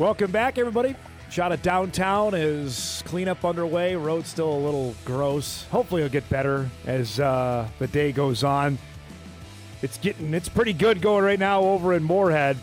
Welcome back, everybody. Shot of downtown is cleanup underway. Road's still a little gross. Hopefully it'll get better as the day goes on. It's pretty good going right now over in Moorhead.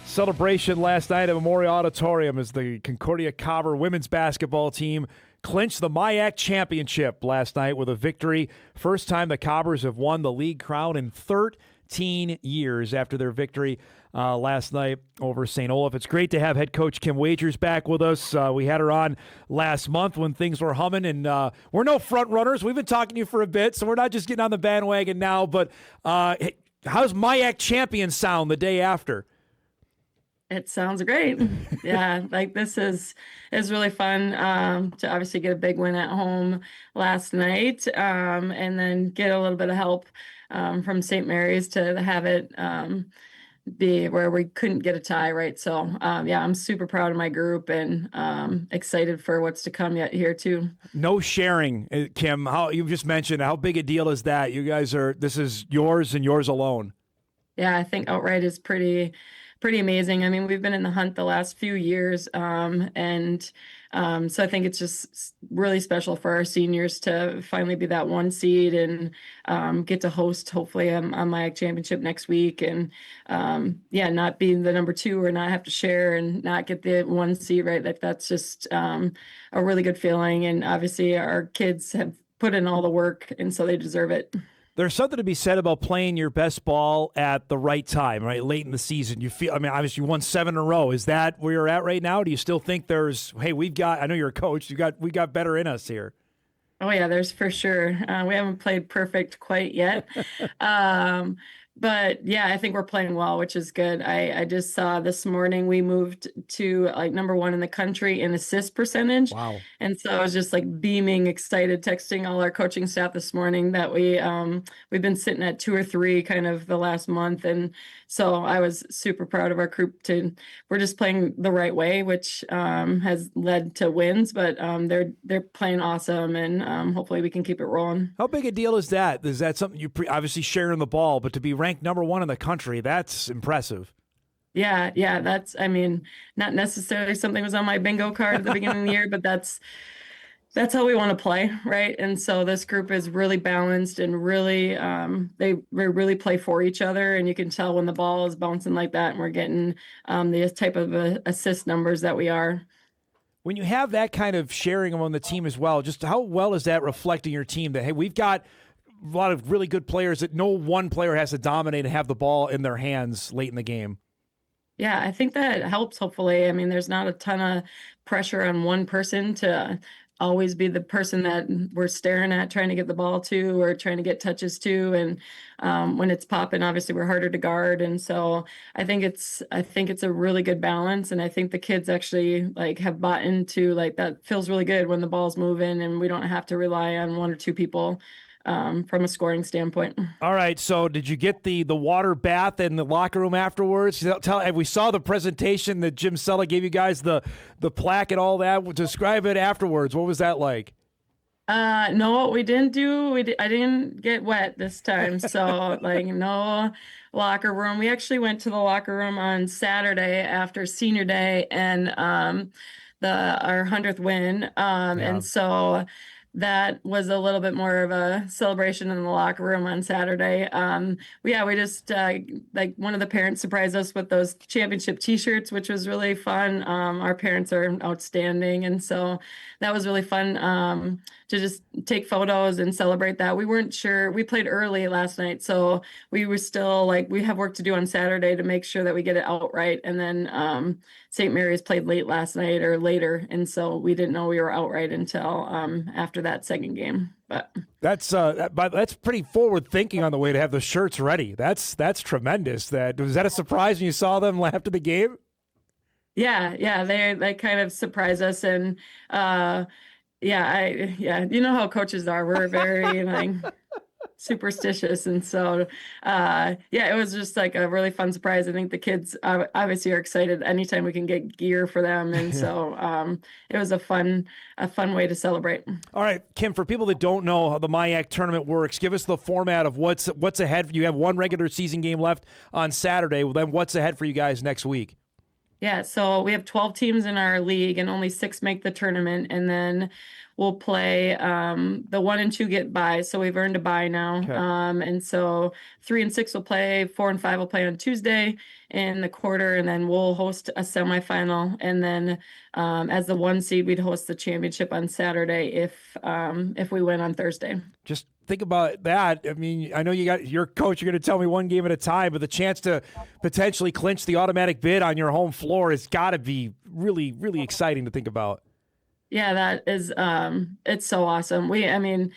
Celebration last night at Memorial Auditorium as the Concordia Cobbers women's basketball team clinched the MIAC championship last night with a victory. First time the Cobbers have won the league crown in 13 years after their victory last night over St. Olaf. It's great to have head coach Kim Wagers back with us. We had her on last month when things were humming, and we're no front runners. We've been talking to you for a bit, so we're not just getting on the bandwagon now. But how's MIAC champion sound the day after? It sounds great. Yeah, like this is really fun to obviously get a big win at home last night, and then get a little bit of help from St. Mary's to have it be where we couldn't get a tie, right? So, yeah, I'm super proud of my group and excited for what's to come yet here too. No sharing, Kim. How you just mentioned, how big a deal is that? You guys this is yours and yours alone. Yeah, I think outright is pretty amazing. I mean, we've been in the hunt the last few years, and so I think it's just really special for our seniors to finally be that one seed and get to host hopefully on MIAC championship next week, and yeah, not be the number 2 or not have to share and not get the 1 seed, right? Like that's just a really good feeling, and obviously our kids have put in all the work, and so they deserve it. There's something to be said about playing your best ball at the right time, right? Late in the season. You feel, I mean, obviously you won 7 in a row. Is that where you're at right now? Do you still think hey, I know you're a coach. We got better in us here. Oh yeah, there's for sure. We haven't played perfect quite yet. But yeah, I think we're playing well, which is good. I just saw this morning we moved to like number 1 in the country in assist percentage. Wow. And so I was just like beaming, excited, texting all our coaching staff this morning that we've been sitting at 2 or 3 kind of the last month. And so I was super proud of our group we're just playing the right way, which has led to wins, but they're playing awesome, and hopefully we can keep it rolling. How big a deal is that? Is that something you obviously sharing the ball, but to be ranked number 1 in the country, that's impressive. Yeah, that's, I mean, not necessarily something was on my bingo card at the beginning of the year, but that's how we want to play, right? And so this group is really balanced and really, they really play for each other, and you can tell when the ball is bouncing like that and we're getting the type of assist numbers that we are. When you have that kind of sharing among the team as well, just how well is that reflecting your team that, hey, we've got a lot of really good players that no one player has to dominate and have the ball in their hands late in the game? Yeah, I think that helps, hopefully. I mean, there's not a ton of pressure on one person to always be the person that we're staring at, trying to get the ball to or trying to get touches to. And when it's popping, obviously we're harder to guard. And so I think it's a really good balance. And I think the kids actually like have bought into like that feels really good when the ball's moving and we don't have to rely on 1 or 2 people from a scoring standpoint. All right. So did you get the water bath in the locker room afterwards? We saw the presentation that Jim Sella gave you guys, the plaque and all that. Describe it afterwards. What was that like? No, we didn't do. I didn't get wet this time. So like no locker room. We actually went to the locker room on Saturday after senior day and our 100th win. And so that was a little bit more of a celebration in the locker room on Saturday. We just like one of the parents surprised us with those championship T-shirts, which was really fun. Our parents are outstanding, and so that was really fun to just take photos and celebrate that. We weren't sure. We played early last night, so we were still like we have work to do on Saturday to make sure that we get it out right. And then St. Mary's played late last night or later, and so we didn't know we were outright until after that second game. But that's pretty forward thinking on the way to have the shirts ready. That's tremendous. Was that a surprise when you saw them after the game? Yeah, they kind of surprised us, and you know how coaches are. We're very like superstitious, and so it was just like a really fun surprise. I think the kids obviously are excited anytime we can get gear for them, and so it was a fun way to celebrate. All right, Kim, for people that don't know how the MIAC tournament works, give us the format of what's ahead. You have 1 regular season game left on Saturday. Then what's ahead for you guys next week? Yeah, so we have 12 teams in our league and only 6 make the tournament. And then we'll play the 1 and 2 get bye. So we've earned a bye now. Okay. And so 3 and 6 will play, 4 and 5 will play on Tuesday in the quarter, and then we'll host a semifinal. And then as the 1 seed, we'd host the championship on Saturday if we win on Thursday. Just think about that. I mean, I know you got your coach. You're going to tell me one game at a time, but the chance to potentially clinch the automatic bid on your home floor has got to be really, really exciting to think about. Yeah, that is it's so awesome. I mean,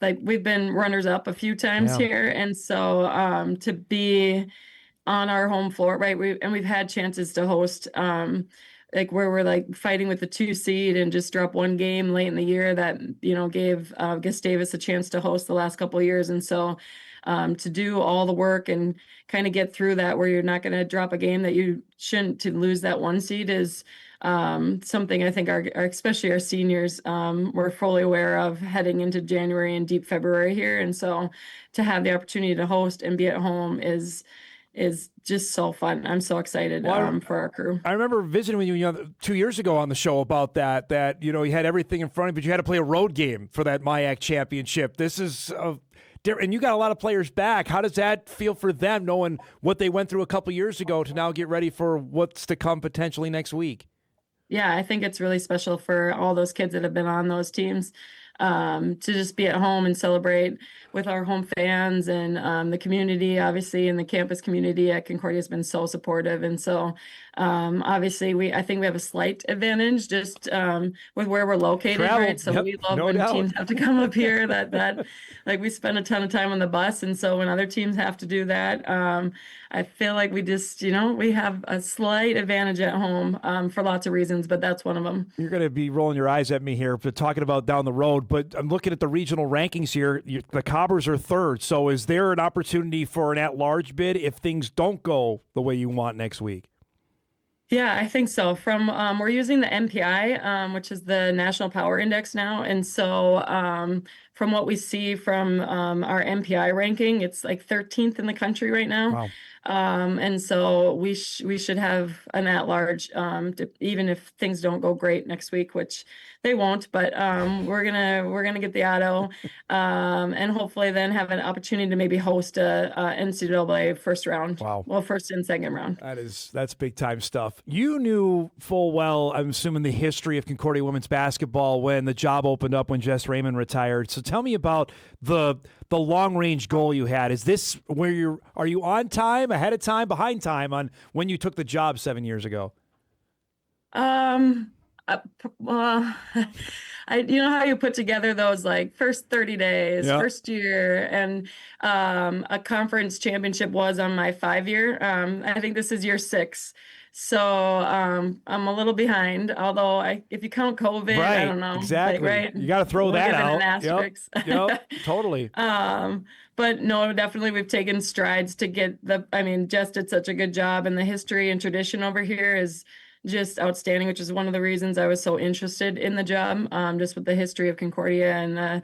like we've been runners up a few times Yeah. here, and so to be on our home floor, right? We've had chances to host like where we're like fighting with the 2 seed and just drop one game late in the year that, gave Gustavus a chance to host the last couple of years. And so to do all the work and kind of get through that where you're not going to drop a game that you shouldn't to lose that 1 seed is something I think especially our seniors were fully aware of heading into January and deep February here. And so to have the opportunity to host and be at home is just so fun. I'm so excited for our crew. I remember visiting with you, 2 years ago on the show about that, you had everything in front of you, but you had to play a road game for that MIAC championship. This is and you got a lot of players back. How does that feel for them, knowing what they went through a couple years ago to now get ready for what's to come potentially next week? Yeah, I think it's really special for all those kids that have been on those teams to just be at home and celebrate with our home fans and the community, obviously, and the campus community at Concordia has been so supportive. And so obviously I think we have a slight advantage just with where we're located, Travel. right? So Yep, we love no when doubt. teams have to come up here that like we spend a ton of time on the bus. And so when other teams have to do that, I feel like we just, we have a slight advantage at home for lots of reasons, but that's one of them. You're going to be rolling your eyes at me here for talking about down the road, but I'm looking at the regional rankings here. The Cobbers are 3rd. So is there an opportunity for an at-large bid if things don't go the way you want next week? Yeah, I think so. From we're using the MPI, which is the National Power Index now, and so from what we see from our MPI ranking, it's like 13th in the country right now. Wow. And so we should have an at-large, even if things don't go great next week, which they won't. But we're gonna get the auto, and hopefully then have an opportunity to maybe host a NCAA first round. Wow. Well, first and second round. That's big time stuff. You knew full well, I'm assuming, the history of Concordia women's basketball when the job opened up when Jess Raymond retired. So tell me about the long range goal you had. Is this where are you on time, ahead of time, behind time on when you took the job 7 years ago? Well, you know how you put together those like first 30 days, Yeah. first year, and a conference championship was on my 5 year. I think this is year 6. So I'm a little behind, although if you count COVID, Right, I don't know. exactly. Right? You got to throw We'll that give it an out. asterisk. Yep, totally. But no, definitely we've taken strides to get Jess did such a good job, and the history and tradition over here is just outstanding, which is one of the reasons I was so interested in the job, just with the history of Concordia and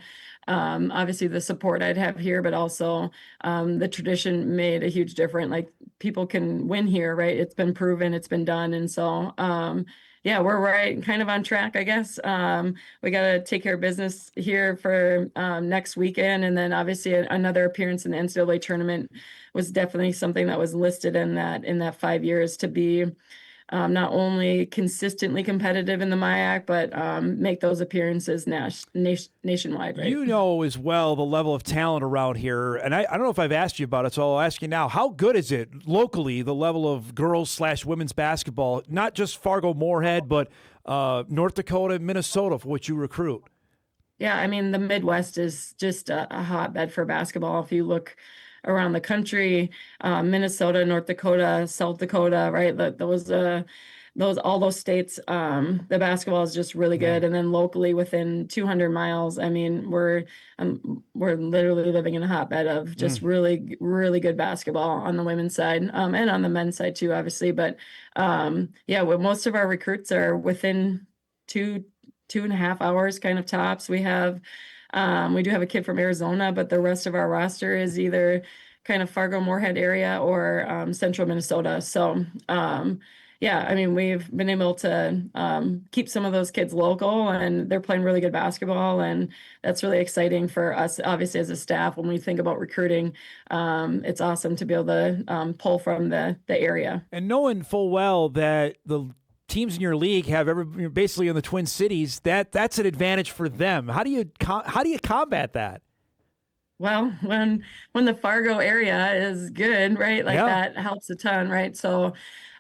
obviously the support I'd have here, but also the tradition made a huge difference. Like people can win here, right? It's been proven, it's been done. And so, yeah, we're right kind of on track, I guess. We got to take care of business here for next weekend. And then obviously another appearance in the NCAA tournament was definitely something that was listed in that 5 years to be not only consistently competitive in the MIAC, but make those appearances nationwide. Right? You know as well the level of talent around here, and I don't know if I've asked you about it, so I'll ask you now. How good is it locally, the level of girls/women's basketball, not just Fargo-Moorhead, but North Dakota, Minnesota, for which you recruit? Yeah, I mean, the Midwest is just a hotbed for basketball. If you look around the country, Minnesota, North Dakota, South Dakota, right? All those states, the basketball is just really good. And then locally within 200 miles, I mean, we're literally living in a hotbed of just really, really good basketball on the women's side, and on the men's side too, obviously. But yeah, most of our recruits are within 2.5 hours kind of tops. We do have a kid from Arizona, but the rest of our roster is either kind of Fargo-Moorhead area or central Minnesota. So yeah, I mean, we've been able to keep some of those kids local, and they're playing really good basketball, and that's really exciting for us, obviously, as a staff. When we think about recruiting, it's awesome to be able to pull from the area. And knowing full well that the teams in your league have basically in the Twin Cities, that's an advantage for them. How do you combat that? Well, when the Fargo area is good, right? Like that helps a ton, right? So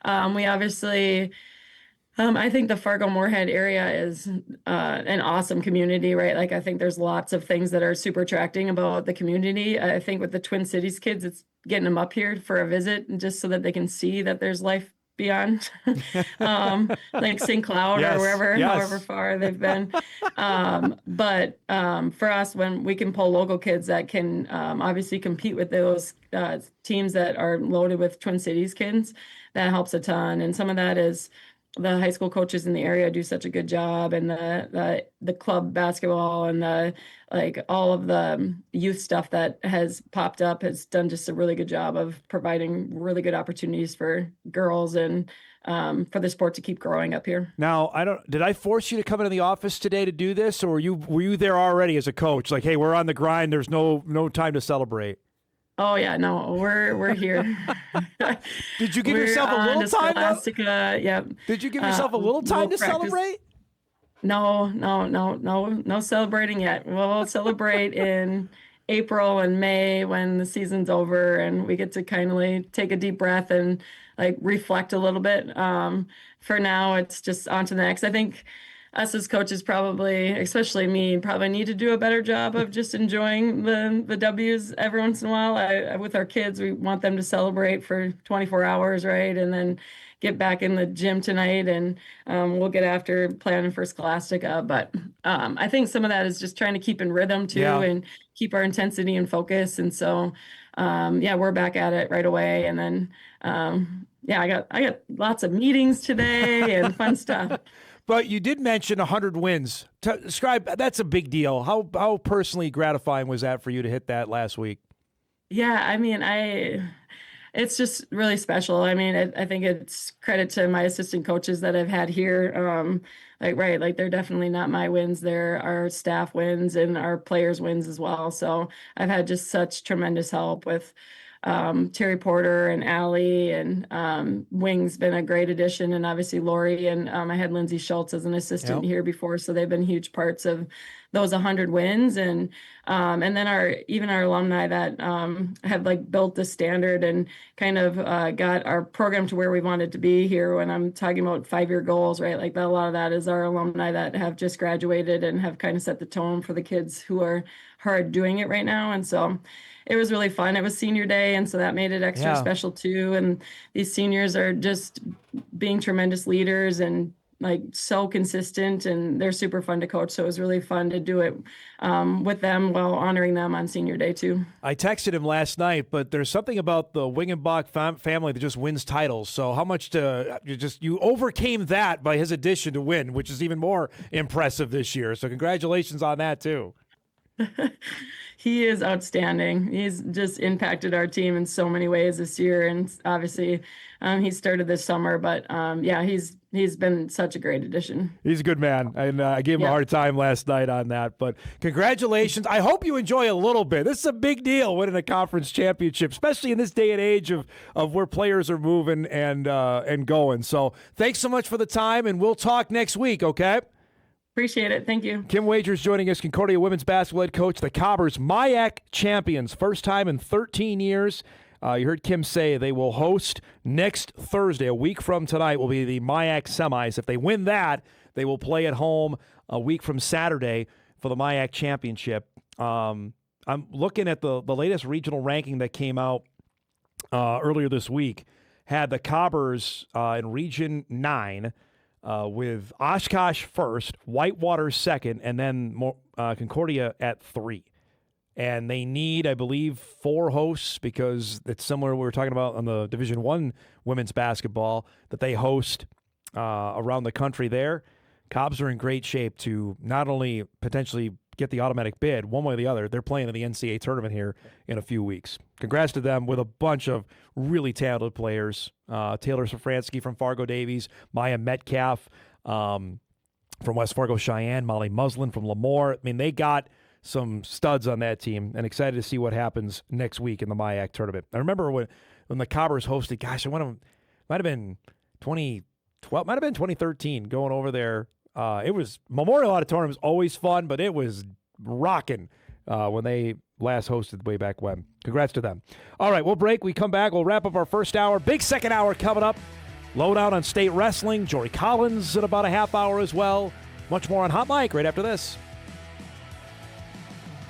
we obviously I think the Fargo Moorhead area is an awesome community, right? Like I think there's lots of things that are super attracting about the community. I think with the Twin Cities kids, it's getting them up here for a visit just so that they can see that there's life beyond like St. Cloud or wherever, however far they've been. But for us, when we can pull local kids that can obviously compete with those teams that are loaded with Twin Cities kids, that helps a ton. And some of that is the high school coaches in the area do such a good job, and the club basketball and the like all of the youth stuff that has popped up has done just a really good job of providing really good opportunities for girls and for the sport to keep growing up here. Now, did I force you to come into the office today to do this, or were you there already as a coach? Like, hey, we're on the grind. There's no time to celebrate. Oh yeah, no, we're here. Did you give yourself a little time? Yeah. Did you give yourself a little time to celebrate? No celebrating yet. We'll celebrate in April and May when the season's over and we get to kindly take a deep breath and like reflect a little bit. For now, it's just on to the next. I think us as coaches probably, especially me, probably need to do a better job of just enjoying the W's every once in a while. With our kids, we want them to celebrate for 24 hours, right? And then get back in the gym tonight and we'll get after planning for Scholastica. But I think some of that is just trying to keep in rhythm too and keep our intensity and focus. And so, we're back at it right away. And then, I got lots of meetings today and fun stuff. But you did mention 100 wins. Describe, that's a big deal. How personally gratifying was that for you to hit that last week? Yeah, I mean, it's just really special. I mean, I think it's credit to my assistant coaches that I've had here. Like they're definitely not my wins. They're our staff wins and our players wins as well. So I've had just such tremendous help with Terry Porter and Allie and Wing's been a great addition, and obviously Lori and I had Lindsay Schultz as an assistant here before, so they've been huge parts of those 100 wins, and then our alumni that have like built the standard and kind of got our program to where we wanted to be here. When I'm talking about 5-year goals, right? Like a lot of that is our alumni that have just graduated and have kind of set the tone for the kids who are hard doing it right now, and so. It was really fun. It was senior day, and so that made it extra special too. And these seniors are just being tremendous leaders and like so consistent, and they're super fun to coach. So it was really fun to do it with them while honoring them on senior day too. I texted him last night, but there's something about the Wingenbach family that just wins titles. So how much you overcame that by his addition to win, which is even more impressive this year. So congratulations on that too. He is outstanding. He's just impacted our team in so many ways this year, and obviously he started this summer, but he's been such a great addition. He's a good man, and I gave him a hard time last night on that, but congratulations. I hope you enjoy a little bit. This is a big deal, winning a conference championship, especially in this day and age of where players are moving and going. So thanks so much for the time, and we'll talk next week, okay? Appreciate it. Thank you. Kim Wagers joining us, Concordia women's basketball head coach, the Cobbers MIAC champions, first time in 13 years. You heard Kim say they will host next Thursday, a week from tonight, will be the MIAC semis. If they win that, they will play at home a week from Saturday for the MIAC championship. I'm looking at the latest regional ranking that came out earlier this week, had the Cobbers in Region 9, with Oshkosh first, Whitewater second, and then Concordia at 3. And they need, I believe, 4 hosts because it's similar. We were talking about on the Division I women's basketball that they host around the country there. Cobbs are in great shape to not only potentially get the automatic bid, one way or the other, they're playing in the NCAA tournament here in a few weeks. Congrats to them with a bunch of really talented players. Taylor Safransky from Fargo Davies, Maya Metcalf from West Fargo Cheyenne, Molly Muslin from Lemoore. I mean, they got some studs on that team, and excited to see what happens next week in the MIAC tournament. I remember when the Cobbers hosted, gosh, might have been 2012, might have been 2013, going over there. It was Memorial Auditorium was always fun, but it was rocking when they last hosted way back when. Congrats to them. All right, we'll break. We come back. We'll wrap up our first hour. Big second hour coming up. Lowdown on state wrestling. Jory Collins in about a half hour as well. Much more on Hot Mic right after this.